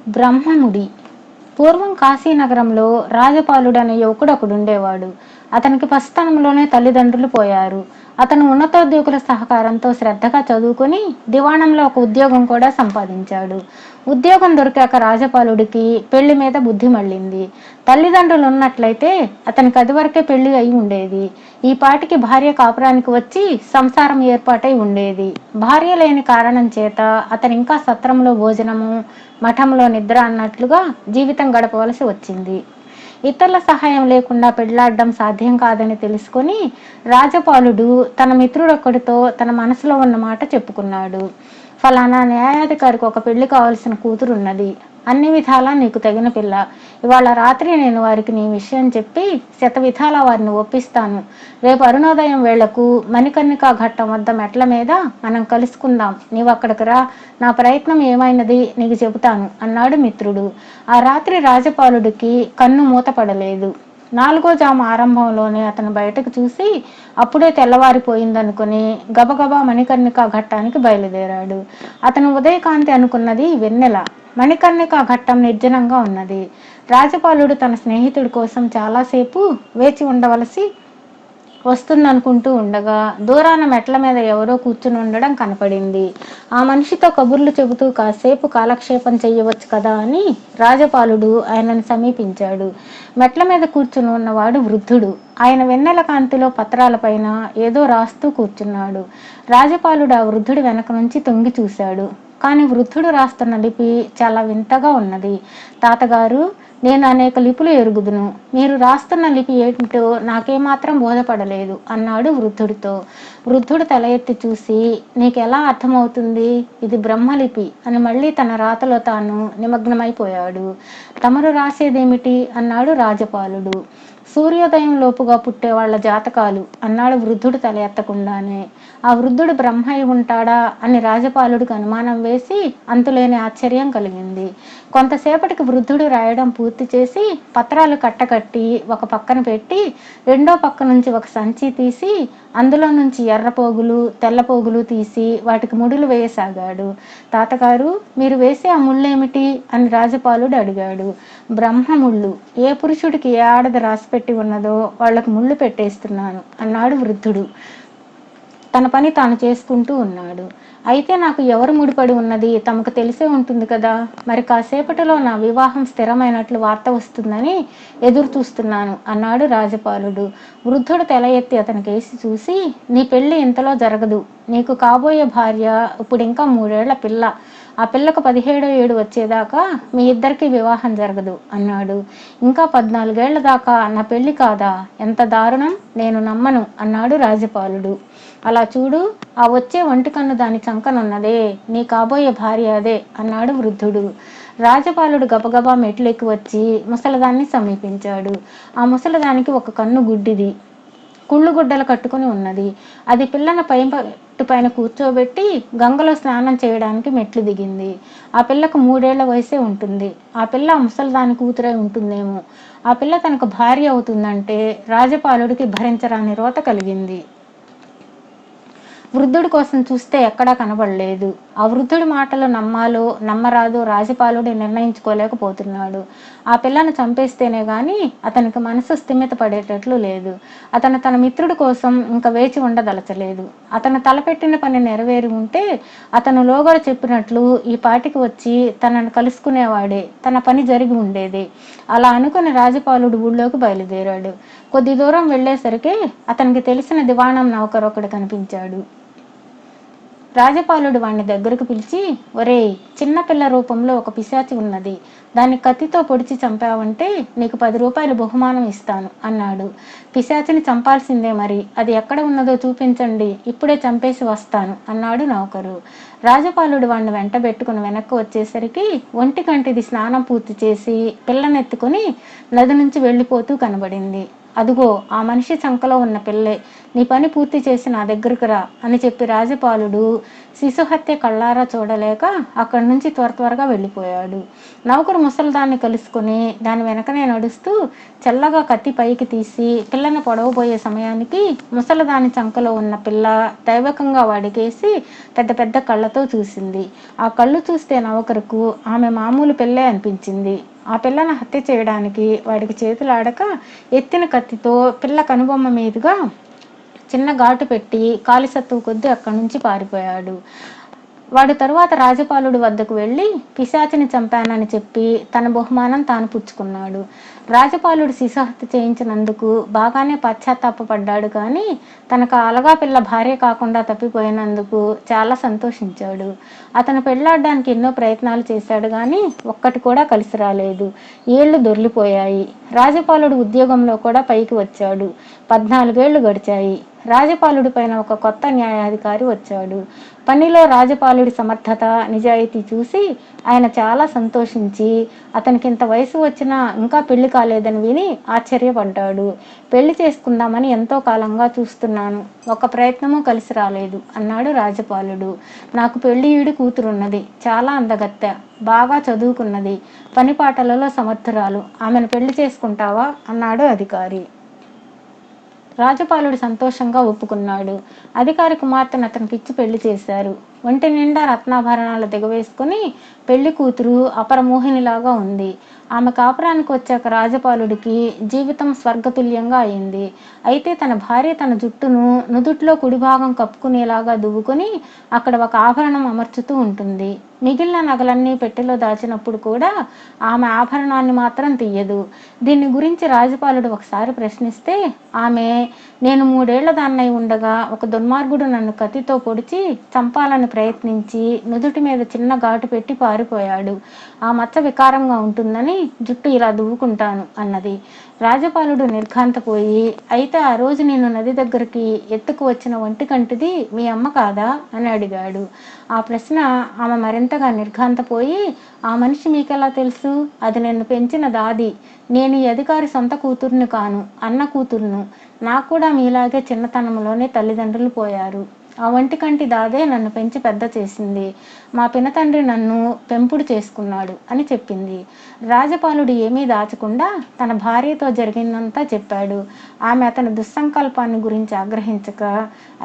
బ్రహ్మముడి. పూర్వం కాశీనగరంలో రాజపాలుడు అనే యువకుడు ఒకడుండేవాడు. అతనికి పసితనంలోనే తల్లిదండ్రులు పోయారు. అతను ఉన్నతోద్యోగుల సహకారంతో శ్రద్ధగా చదువుకుని దివాణంలో ఒక ఉద్యోగం కూడా సంపాదించాడు. ఉద్యోగం దొరికాక రాజపాలుడికి పెళ్లి మీద బుద్ధి మళ్ళింది. తల్లిదండ్రులు ఉన్నట్లయితే అతనికి అదివరకే పెళ్లి అయి ఉండేది. ఈ పాటికి భార్య కాపురానికి వచ్చి సంసారం ఏర్పాటై ఉండేది. భార్య లేని కారణం చేత అతను ఇంకా సత్రంలో భోజనము, మఠంలో నిద్ర అన్నట్లుగా జీవితం గడపవలసి వచ్చింది. ఇతరుల సహాయం లేకుండా పెళ్లాడడం సాధ్యం కాదని తెలుసుకొని రాజపాలుడు తన మిత్రుడొక్కడితో తన మనసులో ఉన్న మాట చెప్పుకున్నాడు. ఫలానా న్యాయాధికారికి ఒక పెళ్లి కావాల్సిన కూతురున్నది. అన్ని విధాలా నీకు తగిన పిల్ల. ఇవాళ రాత్రి నేను వారికి నీ విషయం చెప్పి శతవిధాలా వారిని ఒప్పిస్తాను. రేపు అరుణోదయం వేళకు మణికర్ణికా ఘట్టం వద్ద మెట్ల మీద మనం కలుసుకుందాం. నీవు అక్కడికి రా. నా ప్రయత్నం ఏమైనది నీకు చెబుతాను అన్నాడు మిత్రుడు. ఆ రాత్రి రాజపాలుడికి కన్ను మూతపడలేదు. 4వ జాము ఆరంభంలోనే అతను బయటకు చూసి అప్పుడే తెల్లవారిపోయిందనుకుని గబగబా మణికర్ణికా ఘట్టానికి బయలుదేరాడు. అతను ఉదయకాంతి అనుకున్నది వెన్నెల. మణికర్ణికా ఘట్టం నిర్జనంగా ఉన్నది. రాజపాలుడు తన స్నేహితుడి కోసం చాలాసేపు వేచి ఉండవలసి వస్తుందనుకుంటూ ఉండగా దూరాన మెట్ల మీద ఎవరో కూర్చుని ఉండడం కనపడింది. ఆ మనిషితో కబుర్లు చెబుతూ కాసేపు కాలక్షేపం చెయ్యవచ్చు కదా అని రాజపాలుడు ఆయనను సమీపించాడు. మెట్ల మీద కూర్చుని ఉన్నవాడు వృద్ధుడు. ఆయన వెన్నెల కాంతిలో పత్రాలపైన ఏదో రాస్తూ కూర్చున్నాడు. రాజపాలుడు ఆ వృద్ధుడి వెనక నుంచి తొంగి చూశాడు. కానీ వృద్ధుడు రాస్తున్న లిపి చాలా వింతగా ఉన్నది. తాతగారు, నేను అనేక లిపులు ఎరుగుదును. మీరు రాస్తున్న లిపి ఏమిటో నాకేమాత్రం బోధపడలేదు అన్నాడు వృద్ధుడితో. వృద్ధుడు తల ఎత్తి చూసి, నీకెలా అర్థమవుతుంది? ఇది బ్రహ్మలిపి అని మళ్ళీ తన రాతలో తాను నిమగ్నమైపోయాడు. తమరు రాసేదేమిటి అన్నాడు రాజపాలుడు. సూర్యోదయం లోపుగా పుట్టే వాళ్ళ జాతకాలు అన్నాడు వృద్ధుడు తల ఎత్తకుండానే. ఆ వృద్ధుడు బ్రహ్మయ్య ఉంటాడా అని రాజపాలుడికి అనుమానం వేసి అంతులేని ఆశ్చర్యం కలిగింది. కొంతసేపటికి వృద్ధుడు రాయడం పూర్తి చేసి పత్రాలు కట్టకట్టి ఒక పక్కన పెట్టి రెండో పక్క నుంచి ఒక సంచి తీసి అందులో నుంచి ఎర్రపోగులు తెల్లపోగులు తీసి వాటికి ముడులు వేయసాగాడు. తాతగారు, మీరు వేసే ఆ ముళ్ళేమిటి అని రాజపాలుడు అడిగాడు. బ్రహ్మముళ్ళు. ఏ పురుషుడికి ఏ ఆడది రాసిపెట్టి ఉన్నదో వాళ్లకు ముళ్ళు పెట్టేస్తున్నాను అన్నాడు వృద్ధుడు. తన పని తాను చేసుకుంటూ ఉన్నాడు. అయితే నాకు ఎవరు ముడిపడి ఉన్నది తమకు తెలిసే ఉంటుంది కదా. మరి కాసేపటిలో నా వివాహం స్థిరమైనట్లు వార్త వస్తుందని ఎదురు చూస్తున్నాను అన్నాడు రాజపాలుడు. వృద్ధుడు తల ఎత్తి అతని కేసి చూసి, నీ పెళ్లి ఇంతలో జరగదు. నీకు కాబోయే భార్య ఇప్పుడు ఇంకా 3 ఏళ్ల పిల్ల. ఆ పిల్లకు 17వ ఏడు వచ్చేదాకా మీ ఇద్దరికి వివాహం జరగదు అన్నాడు. ఇంకా 14 ఏళ్ల దాకా నా పెళ్లి కాదా? ఎంత దారుణం! నేను నమ్మను అన్నాడు రాజపాలుడు. అలా చూడు, ఆ వచ్చే ఒంటికన్ను దాని చంకనున్నదే నీ కాబోయే భార్య అదే అన్నాడు వృద్ధుడు. రాజపాలుడు గబగబా మెట్లెక్కి వచ్చి ముసలదాన్ని సమీపించాడు. ఆ ముసలదానికి ఒక కన్ను గుడ్డిది, కుళ్ళు గుడ్డలు కట్టుకుని ఉన్నది. అది పిల్లను పైన కూర్చోబెట్టి గంగలో స్నానం చేయడానికి మెట్లు దిగింది. ఆ పిల్లకు 3 ఏళ్ల వయసే ఉంటుంది. ఆ పిల్ల ఆ ముసలిదాని కూతురై ఉంటుందేమో. ఆ పిల్ల తనకు భార్య అవుతుందంటే రాజపాలుడికి భరించరాని రోత కలిగింది. వృద్ధుడి కోసం చూస్తే ఎక్కడా కనబడలేదు. ఆ వృద్ధుడి మాటలు నమ్మాలో నమ్మరాదో రాజపాలుడు నిర్ణయించుకోలేకపోతున్నాడు. ఆ పిల్లను చంపేస్తేనే గాని అతనికి మనసు స్థిమిత పడేటట్లు లేదు. అతను తన మిత్రుడి కోసం ఇంకా వేచి ఉండదలచలేదు. అతను తలపెట్టిన పని నెరవేరి ఉంటే అతను లోగడ చెప్పినట్లు ఈ పాటికి వచ్చి తనను కలుసుకునేవాడే. తన పని జరిగి ఉండేది. అలా అనుకుని రాజపాలుడు ఊళ్ళోకి బయలుదేరాడు. కొద్ది దూరం వెళ్లేసరికి అతనికి తెలిసిన దివాణం నౌకరొకడు కనిపించాడు. రాజపాలుడు వాణ్ణి దగ్గరకు పిలిచి, ఒరేయ్, చిన్నపిల్ల రూపంలో ఒక పిశాచి ఉన్నది. దాన్ని కత్తితో పొడిచి చంపావంటే నీకు 10 రూపాయలు బహుమానం ఇస్తాను అన్నాడు. పిశాచిని చంపాల్సిందే, మరి అది ఎక్కడ ఉన్నదో చూపించండి, ఇప్పుడే చంపేసి వస్తాను అన్నాడు నౌకరు. రాజపాలుడు వాణ్ణి వెంటబెట్టుకుని వెనక్కి వచ్చేసరికి ఒంటికంటిది స్నానం పూర్తి చేసి పిల్లనెత్తుకుని నది నుంచి వెళ్ళిపోతూ కనబడింది. అదుగో ఆ మనిషి చంకలో ఉన్న పిల్లే, నీ పని పూర్తి చేసి నా దగ్గరకు రా అని చెప్పి రాజపాలుడు శిశుహత్య కళ్ళారా చూడలేక అక్కడి నుంచి త్వరగా వెళ్ళిపోయాడు. నౌకరు ముసలిదాన్ని కలుసుకుని దాని వెనకనే నడుస్తూ చల్లగా కత్తి పైకి తీసి పిల్లను పొడవబోయే సమయానికి ముసలిదాని చంకలో ఉన్న పిల్ల దైవకంగా వాడికేసి పెద్ద పెద్ద కళ్ళతో చూసింది. ఆ కళ్ళు చూస్తే నౌకరుకు ఆమె మామూలు పిల్లే అనిపించింది. ఆ పిల్లను హత్య చేయడానికి వాడికి చేతులాడక ఎత్తిన కత్తితో పిల్ల కనుబొమ్మ మీదుగా చిన్న ఘాటు పెట్టి కాలిసత్తువు కొద్దీ అక్కడి నుంచి పారిపోయాడు. వాడు తరువాత రాజపాలుడి వద్దకు వెళ్ళి పిశాచిని చంపానని చెప్పి తన బహుమానం తాను పుచ్చుకున్నాడు. రాజపాలుడు శిశుహత్య చేయించినందుకు బాగానే పశ్చాత్తాపడ్డాడు, కానీ తనకు అలగా పిల్ల భార్య కాకుండా తప్పిపోయినందుకు చాలా సంతోషించాడు. అతను పెళ్లాడడానికి ఎన్నో ప్రయత్నాలు చేశాడు, కానీ ఒక్కటి కూడా కలిసి రాలేదు. ఏళ్లు దొర్లిపోయాయి. రాజపాలుడు ఉద్యోగంలో కూడా పైకి వచ్చాడు. 14 ఏళ్లు గడిచాయి. రాజపాలుడి పైన ఒక కొత్త న్యాయాధికారి వచ్చాడు. పనిలో రాజపాలుడి సమర్థత, నిజాయితీ చూసి ఆయన చాలా సంతోషించి అతనికి ఇంత వయసు వచ్చినా ఇంకా పెళ్లి కాలేదని విని ఆశ్చర్యపడ్డాడు. పెళ్లి చేసుకుందామని ఎంతో కాలంగా చూస్తున్నాను, ఒక ప్రయత్నము కలిసి రాలేదు అన్నాడు రాజపాలుడు. నాకు పెళ్లియుడి కూతురున్నది, చాలా అందగత్తె, బాగా చదువుకున్నది, పనిపాటలలో సమర్థురాలు, ఆమెను పెళ్లి చేసుకుంటావా అన్నాడు అధికారి. రాజపాలుడు సంతోషంగా ఒప్పుకున్నాడు. అధికారి కుమార్తెను అతనికి ఇచ్చి పెళ్లి చేశారు. ఒంటి నిండా రత్నాభరణాలు దిగవేసుకుని పెళ్లి కూతురు అపరమోహినిలాగా ఉంది. ఆమె కాపురానికి వచ్చాక రాజపాలుడికి జీవితం స్వర్గతుల్యంగా అయింది. అయితే తన భార్య తన జుట్టును నుదుట్లో కుడిభాగం కప్పుకునేలాగా దువ్వుకొని అక్కడ ఒక ఆభరణం అమర్చుతూ ఉంటుంది. మిగిలిన నగలన్నీ పెట్టెలో దాచినప్పుడు కూడా ఆమె ఆభరణాన్ని మాత్రం తీయదు. దీన్ని గురించి రాజపాలుడు ఒకసారి ప్రశ్నిస్తే ఆమె, నేను 3 ఏళ్ల దాన్నై ఉండగా ఒక దుర్మార్గుడు నన్ను కత్తితో పొడిచి చంపాలని ప్రయత్నించి నుదుటి మీద చిన్న ఘాటు పెట్టి పారిపోయాడు. ఆ మచ్చ వికారంగా ఉంటుందని జుట్టు ఇలా దువ్వుకుంటాను అన్నది. రాజపాలుడు నిర్ఘాంతపోయి, అయితే ఆ రోజు నేను నది దగ్గరికి ఎత్తుకు వచ్చిన ఒంటికంటిది మీ అమ్మ కాదా అని అడిగాడు. ఆ ప్రశ్న ఆమె మరింతగా నిర్ఘాంతపోయి, ఆ మనిషి మీకెలా తెలుసు? అది నన్ను పెంచిన దాది. నేను ఈ అధికారి సొంత కూతుర్ని కాను, అన్న కూతురును. నాకు కూడా మీలాగే చిన్నతనంలోనే తల్లిదండ్రులు పోయారు. ఆ ఒంటికంటి దాదే నన్ను పెంచి పెద్ద చేసింది. మా పినతండ్రి నన్ను పెంపుడు చేసుకున్నాడు అని చెప్పింది. రాజపాలుడు ఏమీ దాచకుండా తన భార్యతో జరిగిందంతా చెప్పాడు. ఆమె అతని దుస్సంకల్పాన్ని గురించి ఆగ్రహించక,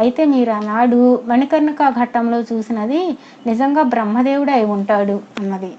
అయితే మీరు ఆనాడు మణికర్ణికా ఘట్టంలో చూసినది నిజంగా బ్రహ్మదేవుడే అయి ఉంటాడు అన్నది.